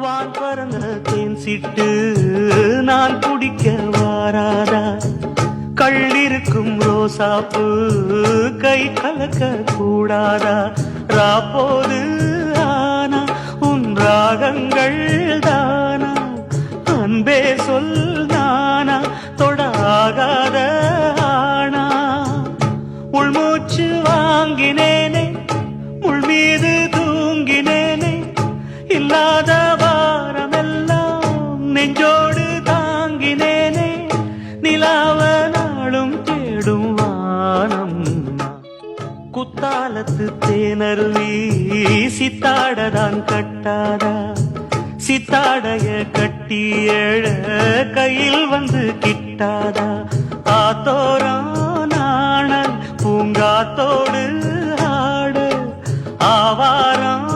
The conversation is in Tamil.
வான் பறந்த தேன் சிட்டு நான் குடிக்க வாராதா, கள்ளிருக்கும் ரோசாப்பு கை கலக்க கூடாதா, ராப்போது ஆனா உன் ராகங்கள் தானா, அன்பே சொல் நானா தொடாகாத ஆனா, உள்மூச்சு வாங்கினேனே முள் மீது தூங்கினேனே, இல்லாத வாரமெல்லாம் நெஞ்சோடு தாங்கினேனே, நிலாவ நாளும் தேடும் வானம். குத்தாலத்து தேனருவி சித்தாடதான் கட்டாதா, சித்தாடைய கட்டி எழ கையில் வந்து கிட்டாதா, ஆத்தோரம் நாணல் பூங்காத்தோடு ஆடு ஆவாரம்